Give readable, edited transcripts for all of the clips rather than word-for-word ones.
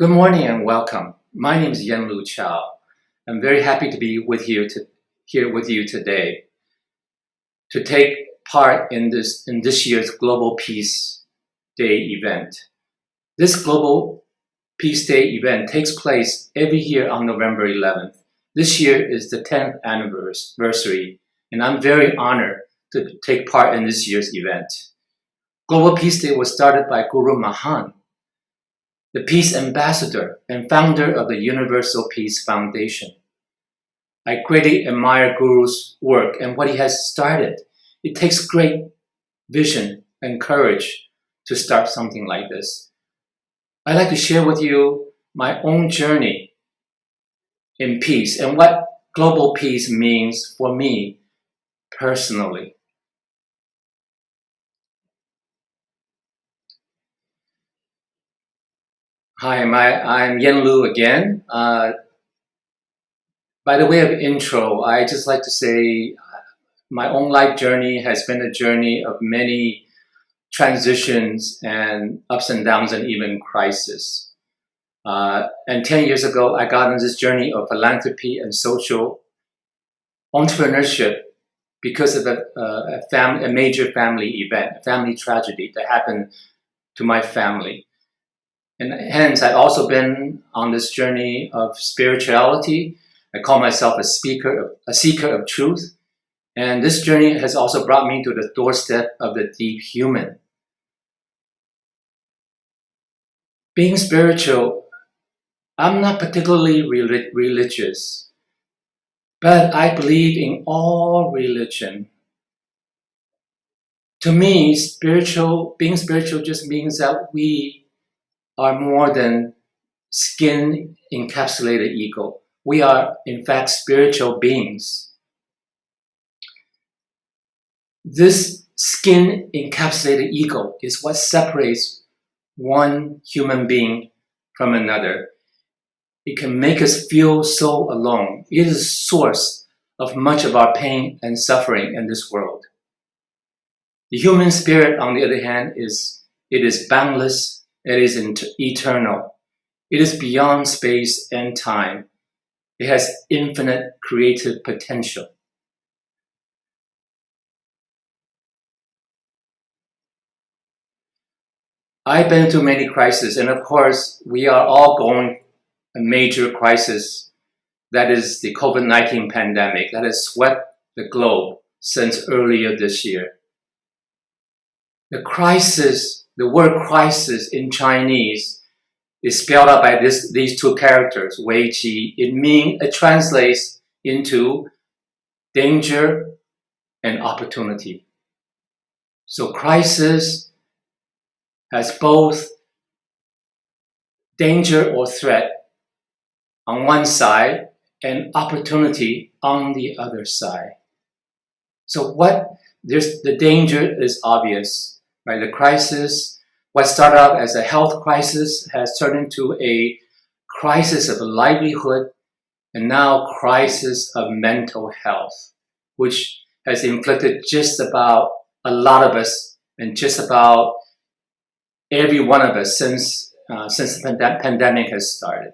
Good morning and welcome. My name is Chow. I'm very happy to be here with you today to take part in this year's Global Peace Day event. This Global Peace Day event takes place every year on November 11th. This year is the 10th anniversary, and I'm very honored to take part in this year's event. Global Peace Day was started by Guru Mahan, the Peace Ambassador and founder of the Universal Peace Foundation. I greatly admire Guru's work and what he has started. It takes great vision and courage to start something like this. I'd like to share with you my own journey in peace and what global peace means for me personally. Hi, I'm Yen Lu again. By the way of intro, I just like to say my own life journey has been a journey of many transitions and ups and downs and even crisis. And 10 years ago, I got on this journey of philanthropy and social entrepreneurship because of a major family event, a family tragedy that happened to my family. And hence, I've also been on this journey of spirituality. I call myself a seeker of truth. And this journey has also brought me to the doorstep of the deep human. Being spiritual, I'm not particularly religious, but I believe in all religion. To me, being spiritual just means that we are more than skin encapsulated ego. We are, in fact, spiritual beings. This skin encapsulated ego is what separates one human being from another. It can make us feel so alone. It is the source of much of our pain and suffering in this world. The human spirit, on the other hand, is boundless. It is eternal. It is beyond space and time. It has infinite creative potential. I've been through many crises, and of course, we are all going a major crisis. That is the COVID-19 pandemic that has swept the globe since earlier this year. The word crisis in Chinese is spelled out by these two characters, Wei Ji. It translates into danger and opportunity. So crisis has both danger or threat on one side and opportunity on the other side. So the danger is obvious. Right, the crisis, what started out as a health crisis, has turned into a crisis of livelihood, and now crisis of mental health, which has inflicted just about a lot of us and just about every one of us since the pandemic has started.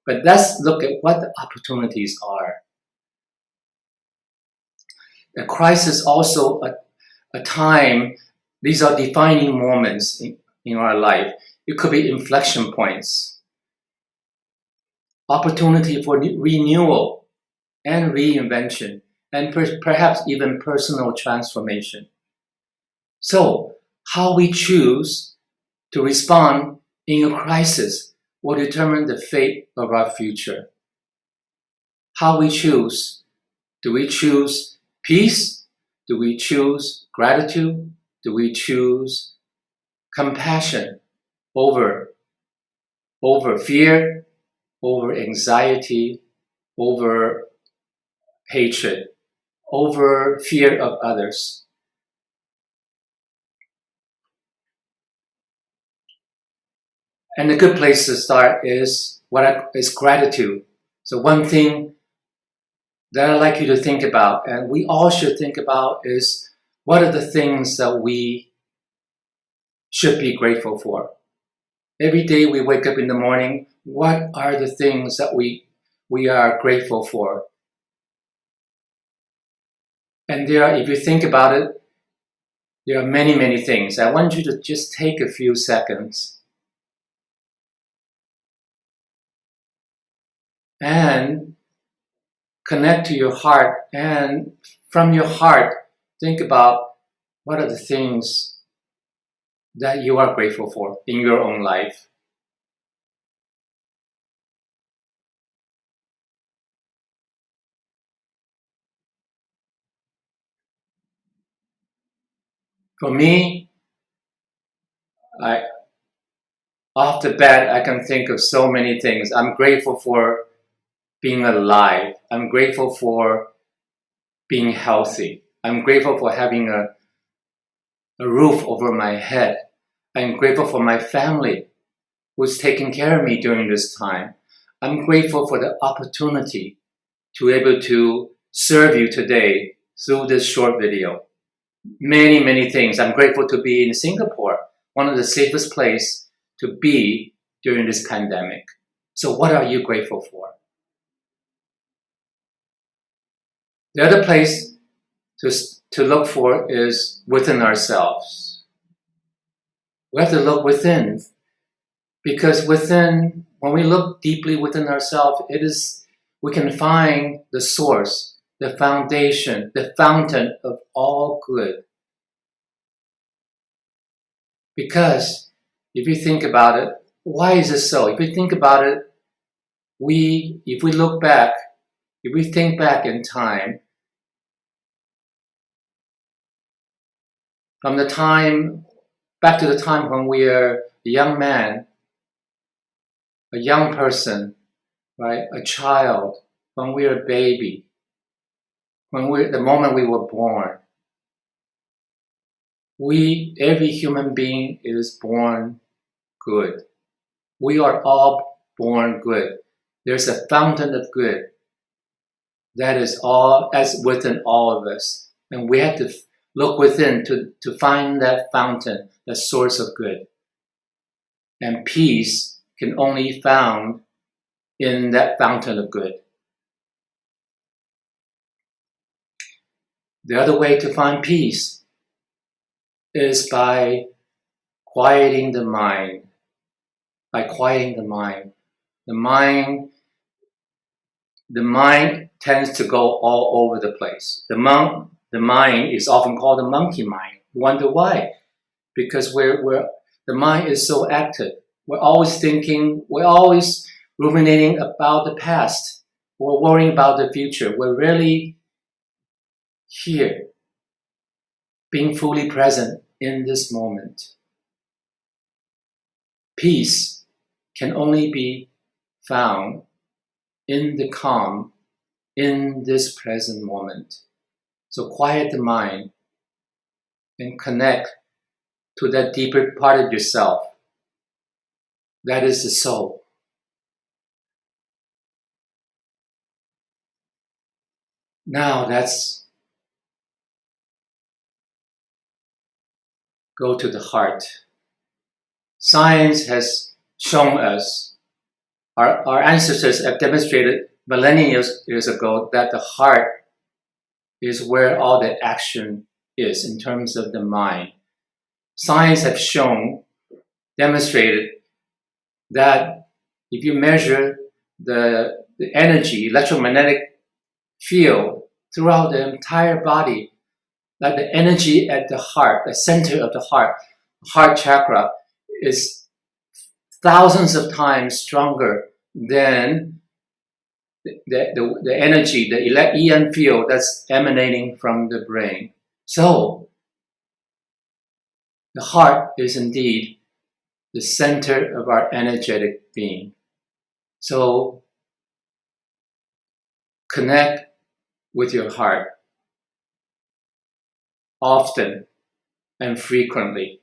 But let's look at what the opportunities are. A crisis also a time. These are defining moments in our life. It could be inflection points, opportunity for renewal and reinvention, and perhaps even personal transformation. So, how we choose to respond in a crisis will determine the fate of our future. How we choose. Do we choose peace? Do we choose gratitude? Do we choose compassion over fear, over anxiety, over hatred, over fear of others? And a good place to start is gratitude. So one thing that I'd like you to think about, and we all should think about, is what are the things that we should be grateful for? Every day we wake up in the morning, what are the things that we are grateful for? And if you think about it, there are many, many things. I want you to just take a few seconds and connect to your heart, and from your heart, think about what are the things that you are grateful for in your own life. For me, off the bat, I can think of so many things. I'm grateful for being alive. I'm grateful for being healthy. I'm grateful for having a roof over my head. I'm grateful for my family who's taking care of me during this time. I'm grateful for the opportunity to be able to serve you today through this short video. Many, many things. I'm grateful to be in Singapore, one of the safest places to be during this pandemic. So what are you grateful for? The other place to look for is within ourselves. We have to look within, because within, when we look deeply within ourselves, we can find the source, the foundation, the fountain of all good. Because if you think about it, why is it so? If you think about it, if we look back, if we think back in time, back to the time when we are a young man, a young person, right? A child, when we are a baby, the moment we were born, every human being is born good. We are all born good. There's a fountain of good that is all as within all of us, and we have to look within to find that fountain, the source of good. And peace can only be found in that fountain of good. The other way to find peace is by quieting the mind. By quieting the mind. The mind tends to go all over the place. The mind is often called the monkey mind. You wonder why? Because the mind is so active. We're always thinking, we're always ruminating about the past. We're worrying about the future. We're really here, being fully present in this moment. Peace can only be found in the calm, in this present moment. So quiet the mind and connect to that deeper part of yourself. That is the soul. Now let's go to the heart. Science has shown us, our ancestors have demonstrated millennia years ago, that the heart is where all the action is in terms of the mind. Science have demonstrated that if you measure the energy, electromagnetic field throughout the entire body, that the energy at the heart, the center of the heart chakra, is thousands of times stronger than the energy, the EM field that's emanating from the brain. So, the heart is indeed the center of our energetic being. So, connect with your heart often and frequently.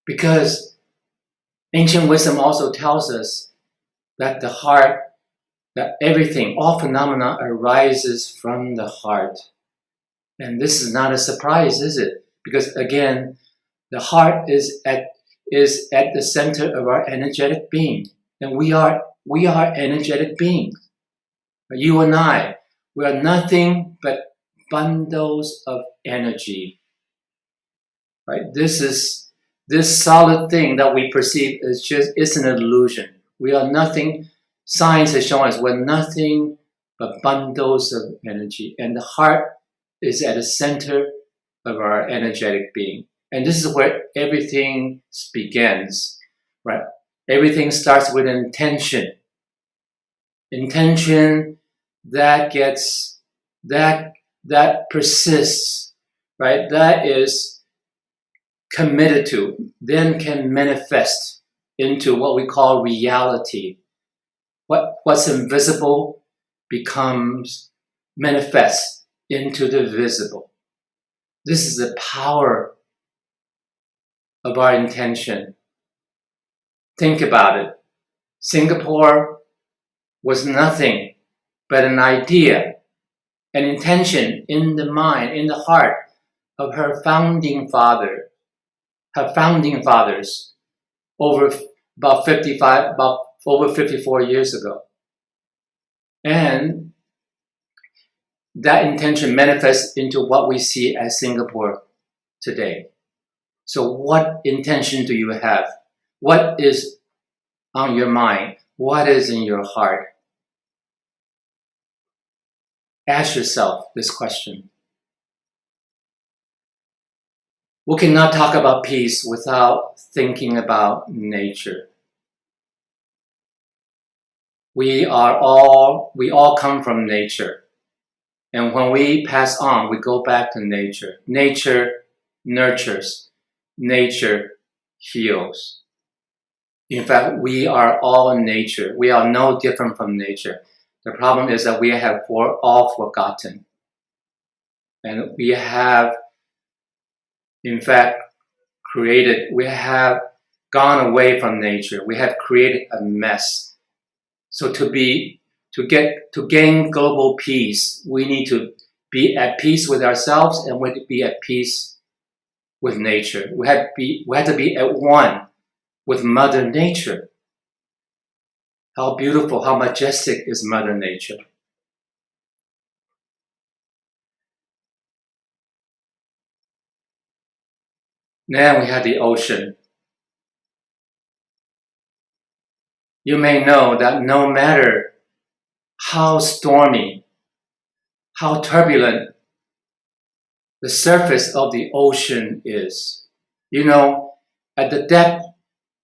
Because ancient wisdom also tells us that the heart, that everything, all phenomena arises from the heart. And this is not a surprise, is it? Because again, The heart is at the center of our energetic being, and we are energetic beings. You and I, we are nothing but bundles of energy. Right? This solid thing that we perceive is an illusion. We are nothing. Science has shown us we're nothing but bundles of energy, and the heart is at the center of our energetic being. And this is where everything begins, right? Everything starts with intention. Intention that persists, right? That is committed to, then can manifest into what we call reality. What's invisible becomes manifest into the visible. This is the power of our intention. Think about it. Singapore was nothing but an idea, an intention in the mind, in the heart of her founding fathers over 54 years ago. And that intention manifests into what we see as Singapore today. So what intention do you have? What is on your mind? What is in your heart? Ask yourself this question. We cannot talk about peace without thinking about nature. We all come from nature. And when we pass on, we go back to nature. Nature nurtures. Nature heals. In fact, we are all nature. We are no different from nature. The problem is that we have all forgotten. And we have, in fact, we have gone away from nature. We have created a mess. So to gain global peace, we need to be at peace with ourselves, and we have to be at peace with nature. We have to be at one with Mother Nature. How beautiful, how majestic is Mother Nature. Then we have the ocean. You may know that no matter how stormy, how turbulent the surface of the ocean is, at the depth,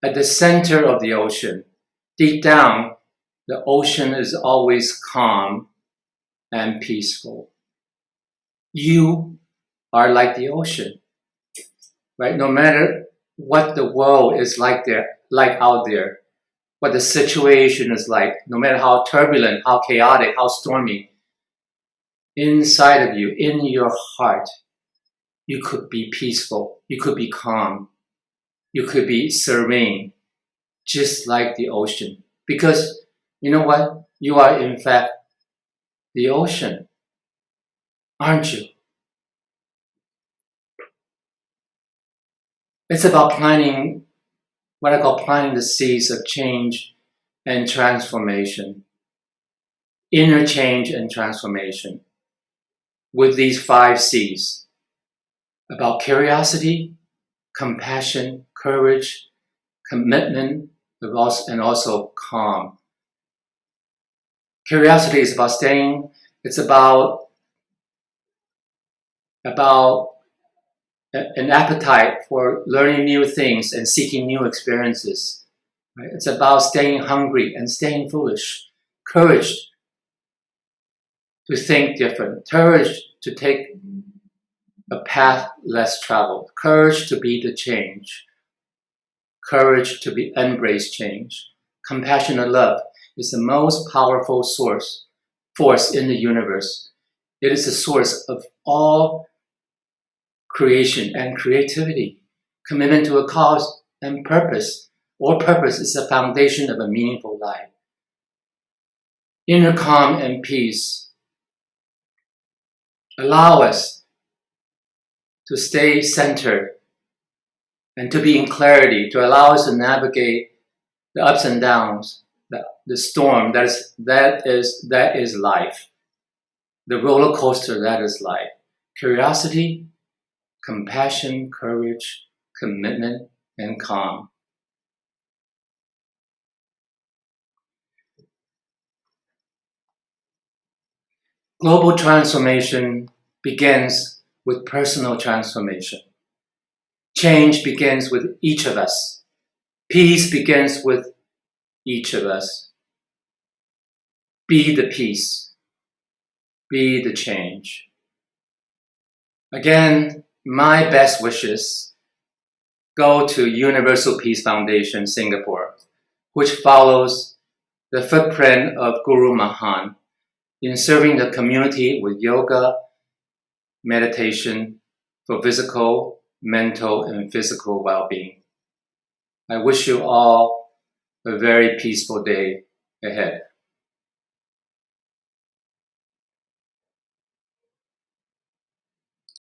at the center of the ocean, deep down, the ocean is always calm and peaceful. You are like the ocean, right? No matter what the world is like out there, what the situation is like, no matter how turbulent, how chaotic, how stormy, inside of you, in your heart, you could be peaceful, you could be calm, you could be serene, just like the ocean. Because you know what? You are in fact the ocean, aren't you? It's about planting what I call planting the seeds of change and transformation, inner change and transformation, with these 5 C's, about curiosity, compassion, courage, commitment, and also calm. Curiosity is about it's about an appetite for learning new things and seeking new experiences. Right? It's about staying hungry and staying foolish. Courage to think different. Courage to take a path less traveled. Courage to be the change. Courage to embrace change. Compassion and love is the most powerful force in the universe. It is the source of all creation and creativity. Commitment to a cause and purpose, or purpose, is the foundation of a meaningful life. Inner calm and peace allow us to stay centered and to be in clarity, to allow us to navigate the ups and downs, the storm that is life, the roller coaster that is life. Curiosity, compassion, courage, commitment, and calm. Global transformation begins with personal transformation. Change begins with each of us. Peace begins with each of us. Be the peace. Be the change. Again, my best wishes go to Universal Peace Foundation, Singapore, which follows the footprint of Guru Mahan in serving the community with yoga, meditation for physical, mental, and physical well-being. I wish you all a very peaceful day ahead.